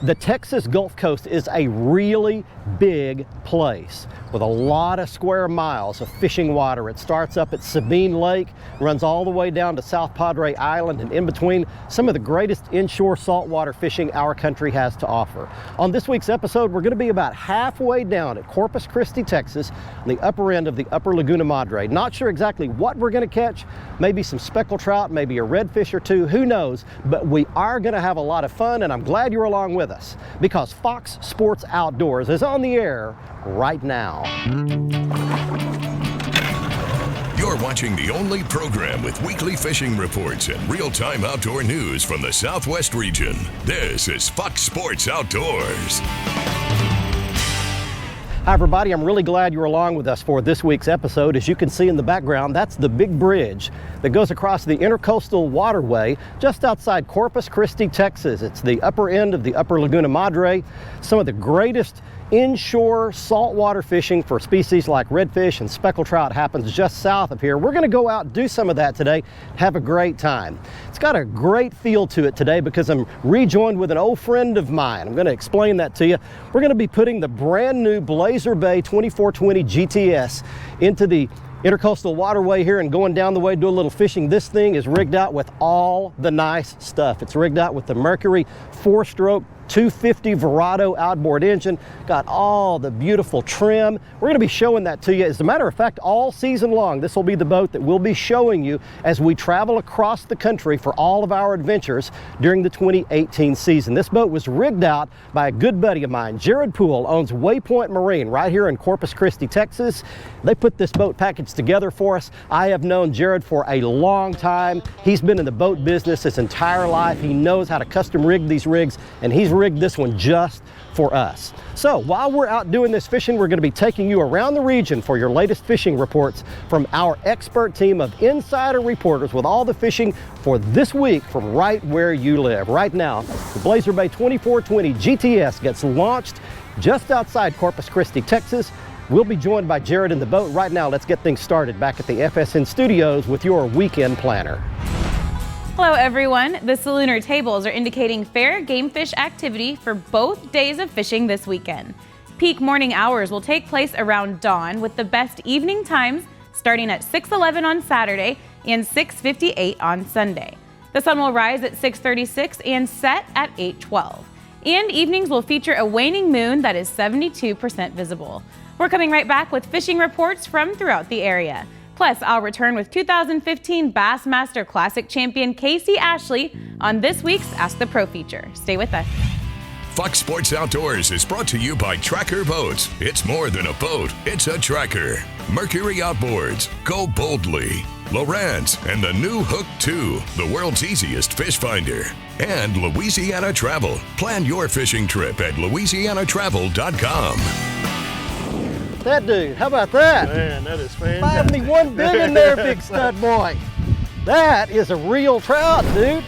The Texas Gulf Coast is a really big place with a lot of square miles of fishing water. It starts up at Sabine Lake, runs all the way down to South Padre Island, and in between, some of the greatest inshore saltwater fishing our country has to offer. On this week's episode, we're going to be about halfway down at Corpus Christi, Texas, on the upper end of the upper Laguna Madre. Not sure exactly what we're going to catch, maybe some speckled trout, maybe a redfish or two, who knows, but we are going to have a lot of fun, and I'm glad you're along with us, because Fox Sports Outdoors is on the air right now. You're watching the only program with weekly fishing reports and real-time outdoor news from the Southwest region. This is Fox Sports Outdoors. Hi everybody, I'm really glad you're along with us for this week's episode. As you can see in the background, that's the big bridge that goes across the Intercoastal Waterway just outside Corpus Christi, Texas. It's the upper end of the upper Laguna Madre. Some of the greatest inshore saltwater fishing for species like redfish and speckled trout happens just south of here. We're going to go out and do some of that today, have a great time. It's got a great feel to it today because I'm rejoined with an old friend of mine. I'm going to explain that to you. We're going to be putting the brand new Blazer Bay 2420 GTS into the Intercoastal Waterway here and going down the way to do a little fishing. This thing is rigged out with all the nice stuff. It's rigged out with the Mercury 4-stroke 250 Verado outboard engine, got all the beautiful trim. We're going to be showing that to you. As a matter of fact, all season long, this will be the boat that we'll be showing you as we travel across the country for all of our adventures during the 2018 season. This boat was rigged out by a good buddy of mine. Jared Poole owns Waypoint Marine right here in Corpus Christi, Texas. They put this boat package together for us. I have known Jared for a long time. He's been in the boat business his entire life. He knows how to custom rig these rigs, and he's rigged this one just for us. So while we're out doing this fishing, we're going to be taking you around the region for your latest fishing reports from our expert team of insider reporters with all the fishing for this week from right where you live. Right now, the Blazer Bay 2420 GTS gets launched just outside Corpus Christi, Texas. We'll be joined by Jared in the boat. Right now, let's get things started back at the FSN studios with your weekend planner. Hello everyone. The Salooner tables are indicating fair game fish activity for both days of fishing this weekend. Peak morning hours will take place around dawn with the best evening times starting at 6:11 on Saturday and 6:58 on Sunday. The sun will rise at 6:36 and set at 8:12. And evenings will feature a waning moon that is 72% visible. We're coming right back with fishing reports from throughout the area. Plus, I'll return with 2015 Bassmaster Classic champion Casey Ashley on this week's Ask the Pro feature. Stay with us. Fox Sports Outdoors is brought to you by Tracker Boats. It's more than a boat, it's a tracker. Mercury Outboards, go boldly. Lowrance and the new Hook 2, the world's easiest fish finder. And Louisiana Travel. Plan your fishing trip at louisianatravel.com. That dude, how about that? Man, that is fantastic. 5'1" big in there, big stud boy. That is a real trout, dude.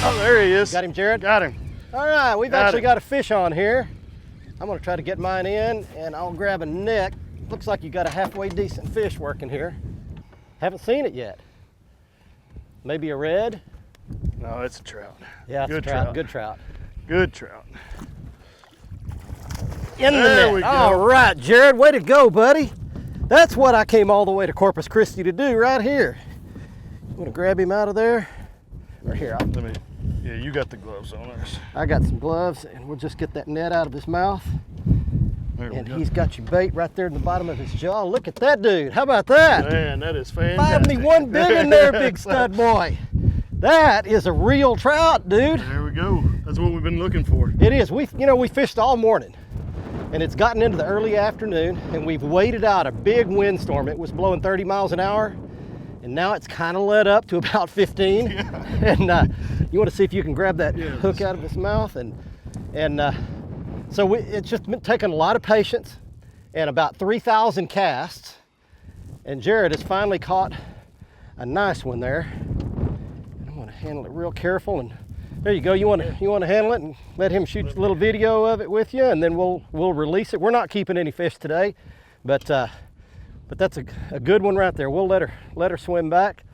Oh, there he is. Got him, Jared? Got him. All right, we've actually got a fish on here. I'm gonna try to get mine in and I'll grab a neck. Looks like you got a halfway decent fish working here. Haven't seen it yet. Maybe a red? No, it's a trout. Yeah, it's Good a trout. trout. Good trout. Good trout. In the There net. we go. All right, Jared, way to go, buddy. That's what I came all the way to Corpus Christi to do right here. You wanna grab him out of there? Or here, Yeah, you got the gloves on us. I got some gloves and we'll just get that net out of his mouth. There we And go. he's got your bait right there in the bottom of his jaw. Look at that dude. How about that? Man, that is fantastic. 5'1" big in there, big stud boy. That is a real trout, dude. There we go. That's what we've been looking for. It is. We fished all morning and it's gotten into the early afternoon and we've waited out a big windstorm. It was blowing 30 miles an hour and now it's kind of let up to about 15. Yeah. And you want to see if you can grab that hook out of his mouth. So it's just been taking a lot of patience and about 3,000 casts. And Jared has finally caught a nice one there. I'm handle it real careful, and there you go. You want to handle it and let him shoot a little video of it with you, and then we'll release it. We're not keeping any fish today, but that's a good one right there. We'll let her swim back.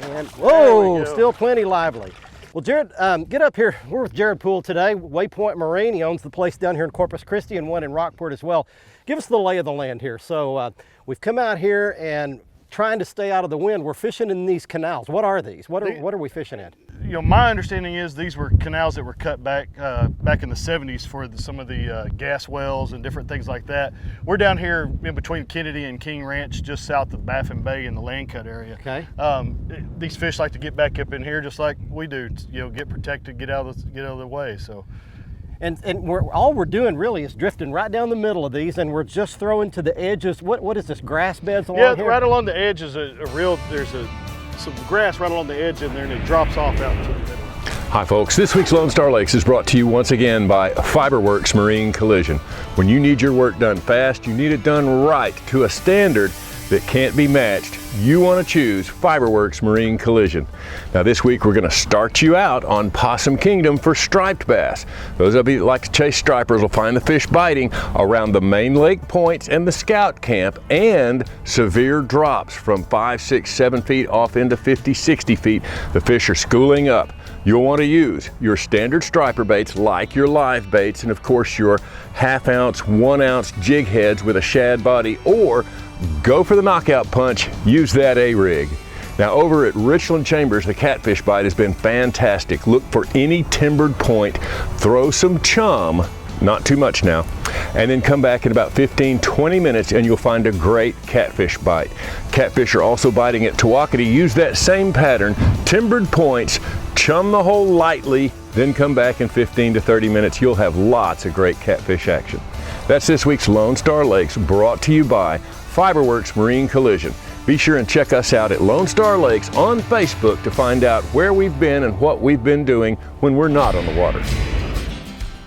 And whoa, still plenty lively. Well, Jared, get up here. We're with Jared Poole today, Waypoint Marine. He owns the place down here in Corpus Christi and one in Rockport as well. Give us the lay of the land here. So we've come out here and trying to stay out of the wind. We're fishing in these canals. What are these? What are we fishing in? You know, my understanding is these were canals that were cut back in the 70s for some of the gas wells and different things like that. We're down here in between Kennedy and King Ranch, just south of Baffin Bay in the land cut area. Okay. These fish like to get back up in here just like we do. You know, get protected, get out of the way. So. And all we're doing really is drifting right down the middle of these, and we're just throwing to the edges. What is this, grass beds along here? Yeah, right along the edge is there's some grass right along the edge in there, and it drops off out into the middle. Hi folks, this week's Lone Star Lakes is brought to you once again by Fiberworks Marine Collision. When you need your work done fast, you need it done right to a standard that can't be matched, you want to choose Fiberworks Marine Collision. Now this week we're going to start you out on Possum Kingdom for striped bass. Those of you that like to chase stripers will find the fish biting around the main lake points and the scout camp, and severe drops from 5, 6, 7 feet off into 50, 60 feet. The fish are schooling up. You'll want to use your standard striper baits like your live baits, and of course your 1/2 ounce, 1 ounce jig heads with a shad body, or go for the knockout punch, use that A-rig. Now over at Richland Chambers, the catfish bite has been fantastic. Look for any timbered point, throw some chum, not too much now, and then come back in about 15-20 minutes and you'll find a great catfish bite. Catfish are also biting at Tawakati. Use that same pattern, timbered points, chum the hole lightly, then come back in 15 to 30 minutes. You'll have lots of great catfish action. That's this week's Lone Star Lakes, brought to you by Fiberworks Marine Collision. Be sure and check us out at Lone Star Lakes on Facebook to find out where we've been and what we've been doing when we're not on the water.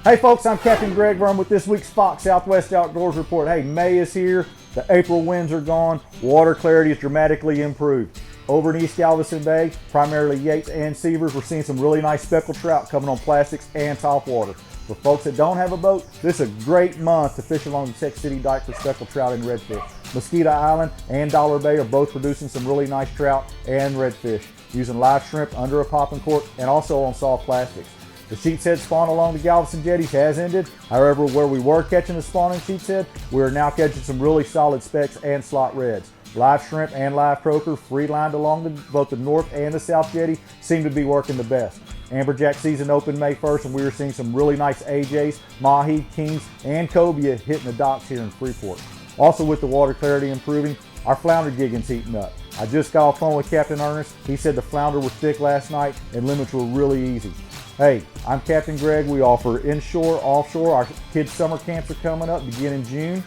Hey folks, I'm Captain Greg Verm with this week's Fox Southwest Outdoors Report. Hey, May is here, the April winds are gone, water clarity is dramatically improved. Over in East Galveston Bay, primarily Yates and Seavers, we're seeing some really nice speckled trout coming on plastics and topwater. For folks that don't have a boat, this is a great month to fish along the Tech City Dike for speckled trout and redfish. Mosquito Island and Dollar Bay are both producing some really nice trout and redfish, using live shrimp under a popping cork and also on soft plastics. The sheep's head spawn along the Galveston jetties has ended. However, where we were catching the spawning sheep's head, we are now catching some really solid specks and slot reds. Live shrimp and live croaker, free-lined along both the north and the south jetty, seem to be working the best. Amberjack season opened May 1st, and we were seeing some really nice AJs, mahi, kings, and cobia hitting the docks here in Freeport. Also, with the water clarity improving, our flounder gigging's heating up. I just got off the phone with Captain Ernest. He said the flounder was thick last night and limits were really easy. Hey, I'm Captain Greg. We offer inshore, offshore. Our kids' summer camps are coming up beginning June.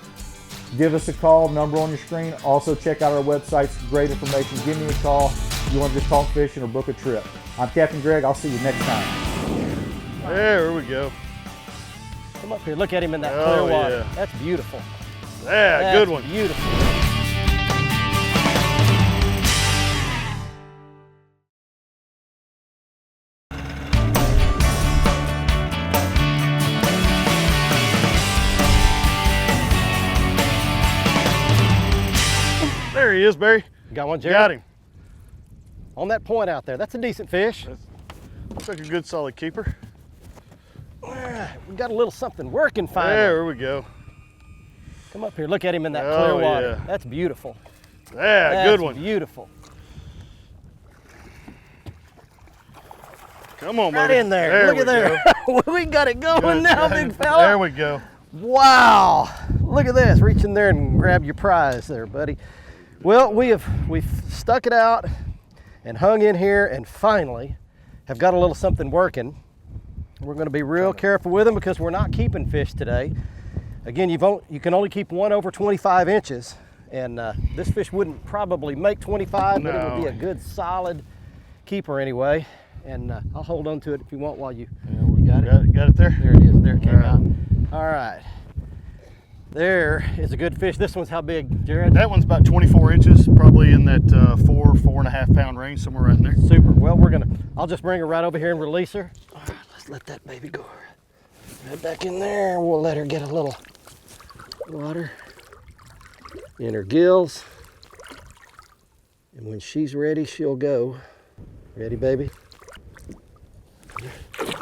Give us a call, number on your screen. Also, check out our websites, great information. Give me a call if you want to just talk fishing or book a trip. I'm Captain Greg. I'll see you next time. There we go. Come up here, look at him in that clear water. Yeah. That's beautiful. Yeah, That's good one. Beautiful. There he is, Barry. Got one, Jared? Got him. On that point out there. That's a decent fish. Looks like a good solid keeper. We got a little something working finally. There we go. Come up here, look at him in that clear water. Yeah. That's beautiful. Yeah, That's good one. Beautiful. Come on, Right buddy. in there. Look at there. We got it going now, big fella. There we go. Wow. Look at this. Reach in there and grab your prize there, buddy. Well, we've stuck it out and hung in here and finally have got a little something working. We're going to be real careful with them because we're not keeping fish today. Again, you can only keep one over 25 inches, and this fish wouldn't probably make 25, but it would be a good solid keeper anyway. And I'll hold on to it if you want while you got it. Got it there? There it is. There it came out. All right. There is a good fish. This one's how big, Jared? That one's about 24 inches, probably in that 4.5 pound range, somewhere right in there. Super. Well, I'll just bring her right over here and release her. All right, let's let that baby go right back in there. We'll let her get a little water in her gills. And when she's ready, she'll go. Ready, baby?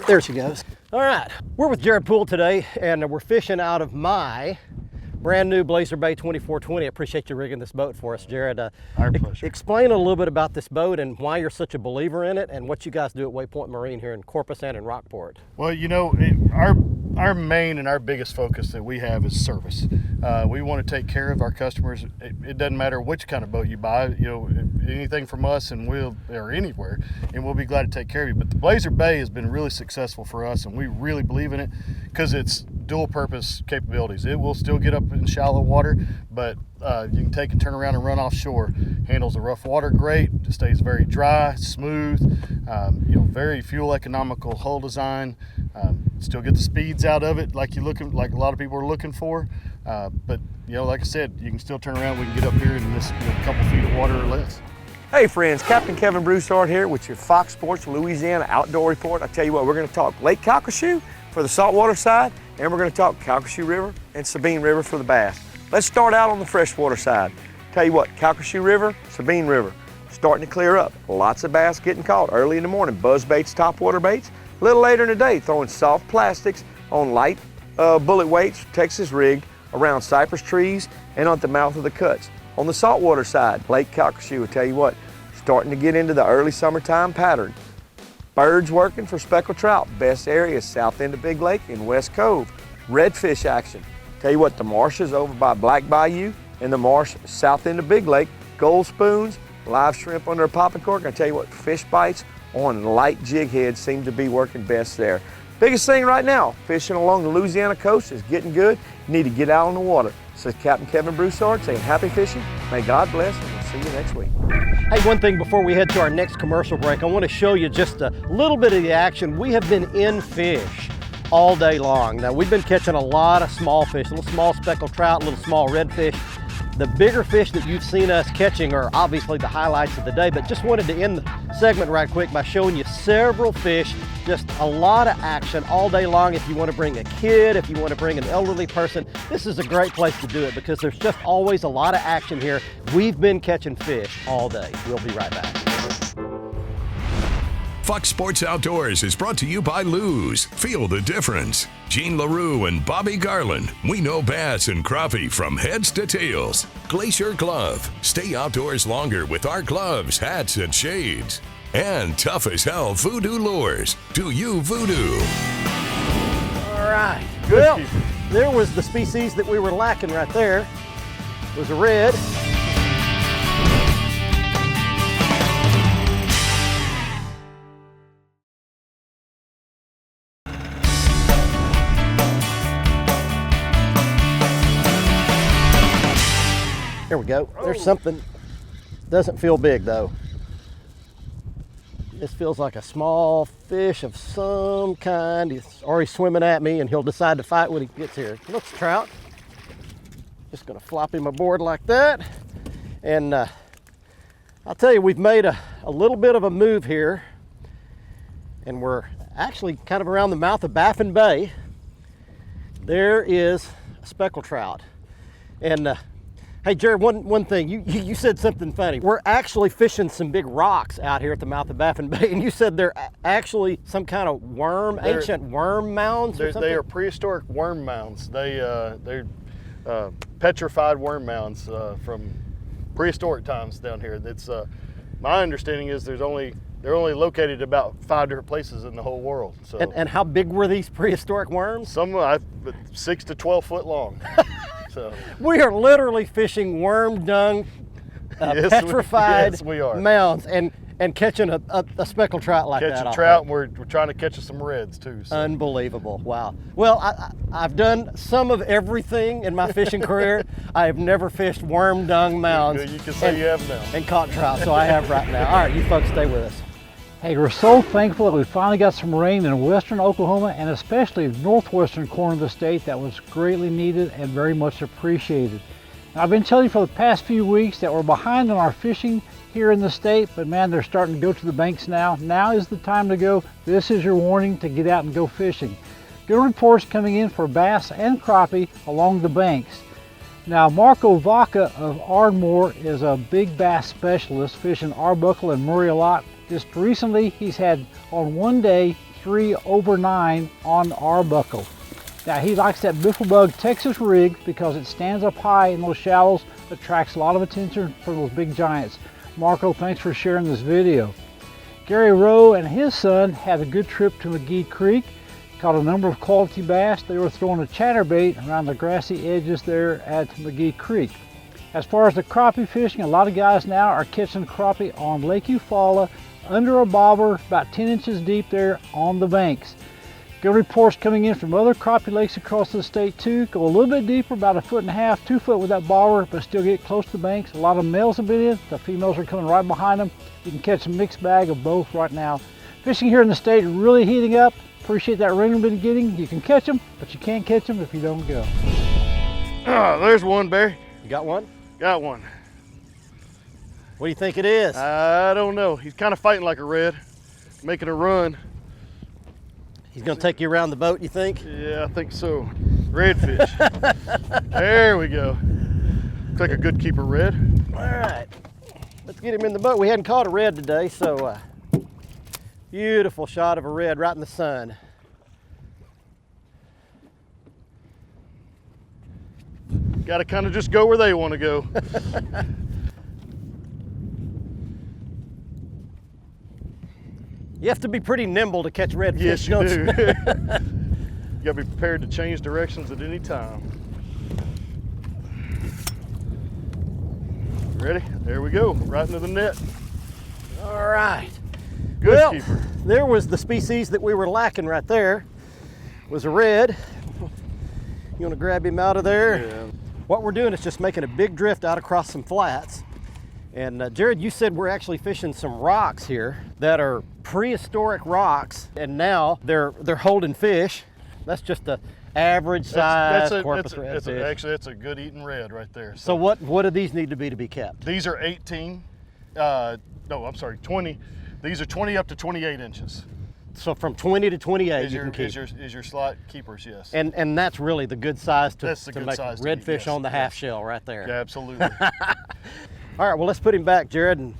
There she goes. All right, we're with Jared Poole today, and we're fishing out of my brand new Blazer Bay 2420. I appreciate you rigging this boat for us, Jared. Our pleasure. Explain a little bit about this boat and why you're such a believer in it, and what you guys do at Waypoint Marine here in Corpus and in Rockport. Well, you know, our main and our biggest focus that we have is service. We want to take care of our customers. It doesn't matter which kind of boat you buy, you know, anything from us or anywhere, and we'll be glad to take care of you. But the Blazer Bay has been really successful for us, and we really believe in it because it's dual purpose capabilities. It will still get up in shallow water, but you can take and turn around and run offshore. Handles the rough water great, it stays very dry, smooth, you know, very fuel economical hull design. Still get the speeds out of it like a lot of people are looking for. But you know, like I said, you can still turn around. We can get up here in this couple feet of water or less. Hey friends, Captain Kevin Broussard here with your Fox Sports Louisiana Outdoor Report. I tell you what, we're going to talk Lake Calcasieu for the saltwater side, and we're going to talk Calcasieu River and Sabine River for the bass. Let's start out on the freshwater side. Tell you what, Calcasieu River, Sabine River, starting to clear up. Lots of bass getting caught early in the morning. Buzz baits, topwater baits. A little later in the day, throwing soft plastics on light bullet weights, Texas rigged, around cypress trees and at the mouth of the cuts. On the saltwater side, Lake Calcasieu, I tell you what, starting to get into the early summertime pattern. Birds working for speckled trout. Best areas, south end of Big Lake and West Cove. Redfish action. Tell you what, the marshes over by Black Bayou and the marsh south end of Big Lake. Gold spoons, live shrimp under a popping cork. I tell you what, fish bites on light jig heads seem to be working best there. Biggest thing right now, fishing along the Louisiana coast is getting good. You need to get out on the water. So Captain Kevin Broussard saying happy fishing. May God bless, and we'll see you next week. Hey, one thing before we head to our next commercial break, I want to show you just a little bit of the action. We have been in fish all day long. Now, we've been catching a lot of small fish, little small speckled trout, little small redfish. The bigger fish that you've seen us catching are obviously the highlights of the day, but just wanted to end the segment right quick by showing you several fish, just a lot of action all day long. If you want to bring a kid, if you want to bring an elderly person, this is a great place to do it because there's just always a lot of action here. We've been catching fish all day. We'll be right back. Fox Sports Outdoors is brought to you by Lou's. Feel the difference. Gene LaRue and Bobby Garland. We know bass and crappie from heads to tails. Glacier Glove. Stay outdoors longer with our gloves, hats, and shades. And tough as hell Voodoo Lures. Do you voodoo? All right. Well, there was the species that we were lacking right there. It was a red. There we go. There's something. Doesn't feel big though. This feels like a small fish of some kind. He's already swimming at me and he'll decide to fight when he gets here. Looks trout. Just gonna flop him aboard like that. And I'll tell you, we've made a little bit of a move here, and we're actually kind of around the mouth of Baffin Bay. There is a speckled trout. And hey, Jared, one thing, you said something funny. We're actually fishing some big rocks out here at the mouth of Baffin Bay, and you said they're actually some kind of ancient worm mounds or something? They are prehistoric worm mounds. They're petrified worm mounds from prehistoric times down here. That's my understanding is they're only located about 5 different places in the whole world. So. And how big were these prehistoric worms? Some 6 to 12 foot long. So. We are literally fishing worm dung, petrified we are. mounds, and catching a speckled trout like that. Catching trout, and we're trying to catch some reds too. So. Unbelievable! Wow. Well, I've done some of everything in my fishing career. I have never fished worm dung mounds. You can say you have now. And caught trout, so I have right now. All right, you folks stay with us. Hey, we're so thankful that we finally got some rain in western Oklahoma and especially the northwestern corner of the state. That was greatly needed and very much appreciated. Now, I've been telling you for the past few weeks that we're behind on our fishing here in the state, but man, they're starting to go to the banks now. Now is the time to go. This is your warning to get out and go fishing. Good reports coming in for bass and crappie along the banks. Now, Marco Vaca of Ardmore is a big bass specialist fishing Arbuckle and Murray a lot. Just recently, he's had on one day 3 over 9 on Arbuckle. Now, he likes that Bifflebug Texas rig because it stands up high in those shallows, attracts a lot of attention from those big giants. Marco, thanks for sharing this video. Gary Rowe and his son had a good trip to McGee Creek, caught a number of quality bass. They were throwing a chatterbait around the grassy edges there at McGee Creek. As far as the crappie fishing, a lot of guys now are catching crappie on Lake Eufaula, under a bobber, about 10 inches deep there on the banks. Good reports coming in from other crappie lakes across the state too. Go a little bit deeper, about 1.5 feet, 2 foot with that bobber, but still get close to the banks. A lot of males have been in. The females are coming right behind them. You can catch a mixed bag of both right now. Fishing here in the state is really heating up. Appreciate that rain we've been getting. You can catch them, but you can't catch them if you don't go. Oh, there's one, Barry. You got one? Got one. What do you think it is? I don't know. He's kind of fighting like a red, making a run. He's gonna take you around the boat, you think? Yeah, I think so. Redfish. There we go. Looks like a good keeper red. All right, let's get him in the boat. We hadn't caught a red today, so beautiful shot of a red right in the sun. Got to kind of just go where they want to go. You have to be pretty nimble to catch redfish. Yes, you don't do. you? You got to be prepared to change directions at any time. Ready? There we go. Right into the net. All right. Good Well, keeper. there was the species that we were lacking right there. Was a red. You want to grab him out of there? Yeah. What we're doing is just making a big drift out across some flats. And Jared, you said we're actually fishing some rocks here that are prehistoric rocks, and now they're holding fish. That's just a average size Corpus redfish. Actually, that's a good eating red right there. So what do these need to be kept? These are 18. No, I'm sorry, 20. These are 20 up to 28 inches. So from 20 to 28 you can keep. Is your slot keepers, yes. And that's really the good size to good make size to redfish keep, yes, on the yes. half shell right there. Yeah, absolutely. All right, well, let's put him back, Jared. And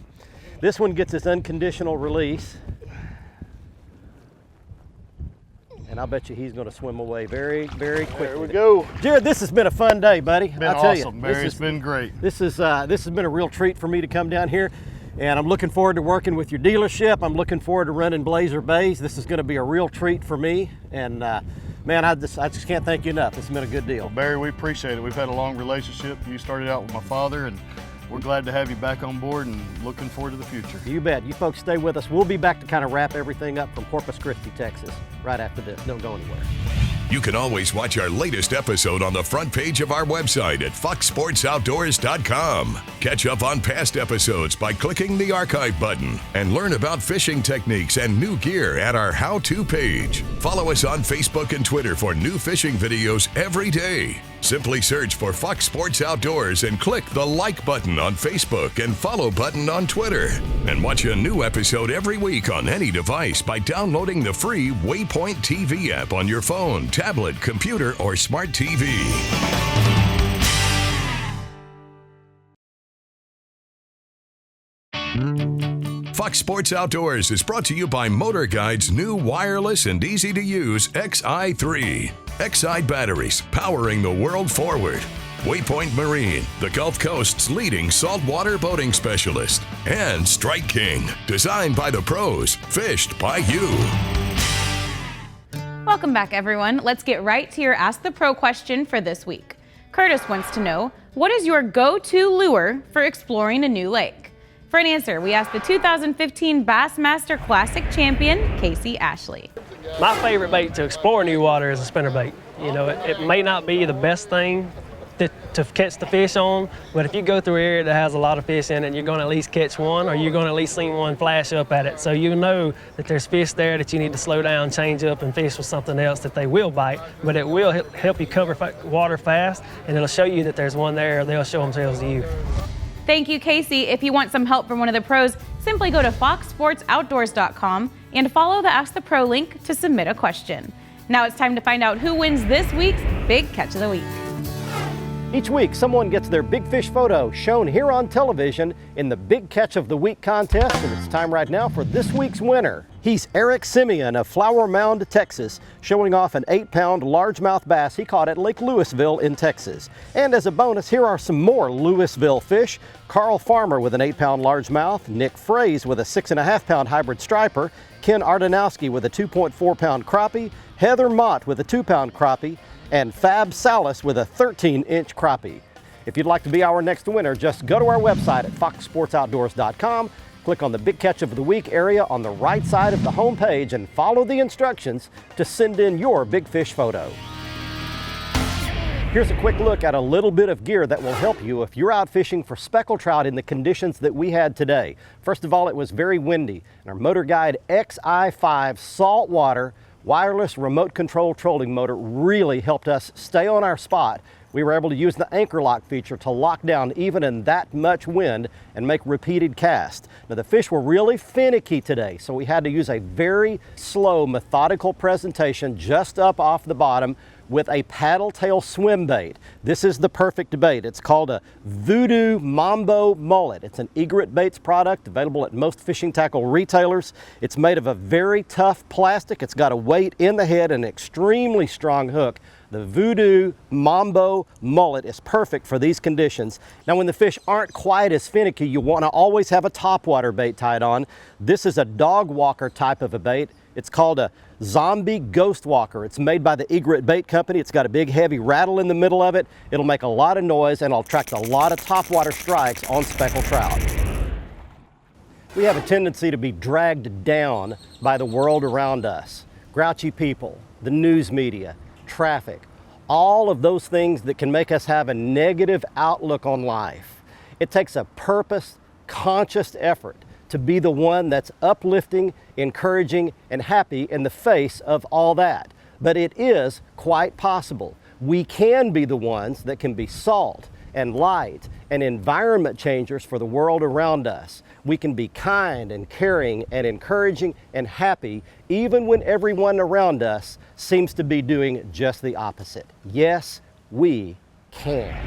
this one gets its unconditional release. And I bet you he's going to swim away very, very quickly. There we go. Jared, this has been a fun day, buddy. Been I'll tell awesome, you, Barry. It's been great. This has been a real treat for me to come down here. And I'm looking forward to working with your dealership. I'm looking forward to running Blazer Bays. This is going to be a real treat for me. And man, I just can't thank you enough. It's been a good deal. Barry, we appreciate it. We've had a long relationship. You started out with my father, and we're glad to have you back on board and looking forward to the future. You bet. You folks stay with us. We'll be back to kind of wrap everything up from Corpus Christi, Texas, right after this. Don't go anywhere. You can always watch our latest episode on the front page of our website at foxsportsoutdoors.com. Catch up on past episodes by clicking the archive button and learn about fishing techniques and new gear at our how-to page. Follow us on Facebook and Twitter for new fishing videos every day. Simply search for Fox Sports Outdoors and click the like button on Facebook and follow button on Twitter. And watch a new episode every week on any device by downloading the free Waypoint TV app on your phone, tablet, computer, or smart TV. Fox Sports Outdoors is brought to you by Motor Guide's new wireless and easy-to-use XI3. XI batteries, powering the world forward. Waypoint Marine, the Gulf Coast's leading saltwater boating specialist. And Strike King, designed by the pros, fished by you. Welcome back, everyone. Let's get right to your Ask the Pro question for this week. Curtis wants to know, what is your go-to lure for exploring a new lake? For an answer, we asked the 2015 Bassmaster Classic champion, Casey Ashley. My favorite bait to explore new water is a spinnerbait. You know, it may not be the best thing to catch the fish on, but if you go through an area that has a lot of fish in it, you're going to at least catch one, or you're going to at least see one flash up at it. So you know that there's fish there that you need to slow down, change up, and fish with something else that they will bite, but it will help you cover water fast, and it'll show you that there's one there, they'll show themselves to you. Thank you, Casey. If you want some help from one of the pros, simply go to foxsportsoutdoors.com and follow the Ask the Pro link to submit a question. Now it's time to find out who wins this week's Big Catch of the Week. Each week, someone gets their big fish photo shown here on television in the Big Catch of the Week contest, and it's time right now for this week's winner. He's Eric Simeon of Flower Mound, Texas, showing off an 8-pound largemouth bass he caught at Lake Louisville in Texas. And as a bonus, here are some more Louisville fish. Carl Farmer with an 8-pound largemouth, Nick Fraze with a 6.5-pound hybrid striper, Ken Ardanowski with a 2.4-pound crappie, Heather Mott with a 2-pound crappie, and Fab Salas with a 13-inch crappie. If you'd like to be our next winner, just go to our website at foxsportsoutdoors.com, click on the Big Catch of the Week area on the right side of the home page, and follow the instructions to send in your big fish photo. Here's a quick look at a little bit of gear that will help you if you're out fishing for speckled trout in the conditions that we had today. First of all, it was very windy, and our Motor Guide XI5 saltwater wireless remote control trolling motor really helped us stay on our spot. We were able to use the anchor lock feature to lock down even in that much wind and make repeated casts. Now the fish were really finicky today, so we had to use a very slow, methodical presentation just up off the bottom with a paddle tail swim bait. This is the perfect bait. It's called a Voodoo Mambo Mullet. It's an egret baits product available at most fishing tackle retailers. It's made of a very tough plastic. It's got a weight in the head and an extremely strong hook. The Voodoo Mambo Mullet is perfect for these conditions. Now when the fish aren't quite as finicky, you want to always have a topwater bait tied on. This is a dog walker type of a bait. It's called a Zombie Ghost Walker. It's made by the Egret Bait Company. It's got a big heavy rattle in the middle of it. It'll make a lot of noise and it'll attract a lot of topwater strikes on speckled trout. We have a tendency to be dragged down by the world around us. Grouchy people, the news media, traffic, all of those things that can make us have a negative outlook on life. It takes a purpose, conscious effort to be the one that's uplifting, encouraging, and happy in the face of all that. But it is quite possible. We can be the ones that can be salt and light and environment changers for the world around us. We can be kind and caring and encouraging and happy even when everyone around us seems to be doing just the opposite. Yes, we can.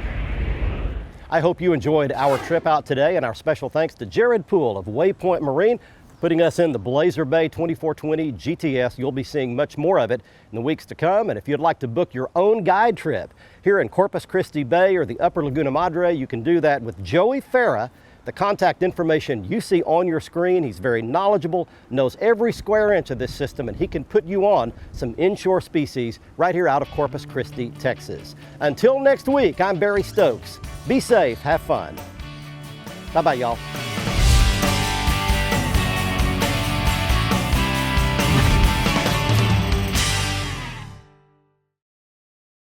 I hope you enjoyed our trip out today, and our special thanks to Jared Poole of Waypoint Marine putting us in the Blazer Bay 2420 GTS. You'll be seeing much more of it in the weeks to come. And if you'd like to book your own guide trip here in Corpus Christi Bay or the Upper Laguna Madre, you can do that with Joey Farah. The contact information you see on your screen. He's very knowledgeable, knows every square inch of this system, and he can put you on some inshore species right here out of Corpus Christi, Texas. Until next week, I'm Barry Stokes. Be safe, have fun. Bye-bye, y'all.